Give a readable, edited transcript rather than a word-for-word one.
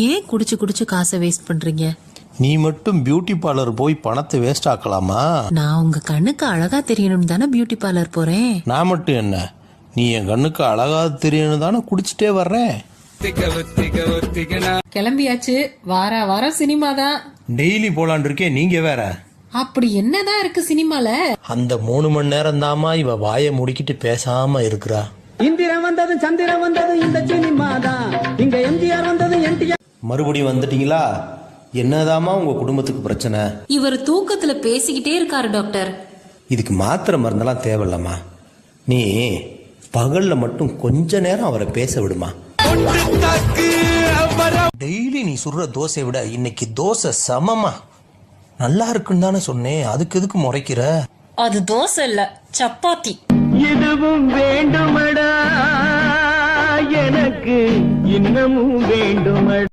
ஏன் குடிச்சு குடிச்சு காசை வேஸ்ட் பண்றீங்க? நீ மட்டும் பியூட்டி பார்லர் போய் பணத்தை வேஸ்ட் ஆக்கலாமா? நான் உங்க கண்ணுக்கு அழகா தெரியணும் தானே பியூட்டி பார்லர் போறேன். நான் மட்டும் என்ன, நீ என் கண்ணுக்கு அழகா தெரியணும் தானே குடிச்சிட்டே வர்றேன். கிளம்பியாச்சு. வாரம் சினிமா தான். டெய்லி போலான் இருக்கேன், நீங்க வேற. அப்படி என்னதான் இருக்கு சினிமால? அந்த 3 மணி நேரம் தாமா இவ வாயை முடிக்கிட்டு பேசாம இருக்கிறா. இந்திரன் வந்தது சந்திரன் வந்தது இந்த சினிமா தான், இங்க எம்ஜிஆர் வந்தது என்டிஆர். மறுபடியும் வந்துட்டீங்களா? என்னதாமா உங்க குடும்பத்துக்கு பிரச்சனை? இவர் தூக்கத்துல பேசிக்கிட்டே இருக்காரு டாக்டர். இதுக்கு மாத்திரை மருந்தெல்லாம் தேவையில்லம்மா. நீ பகல்ல மட்டும் கொஞ்ச நேரம் அவரை பேச விடுமா. டெய்லி நீ சுடுற தோசையை விட இன்னைக்கு தோசை சமமா நல்லா இருக்குன்னு தானே சொன்னேன். அதுக்கு எதுக்கு முறைக்கிற? அது தோசை இல்ல, சப்பாத்தி. எதுவும் வேண்டுமடா எனக்கு, இன்னமும் வேண்டுமடா.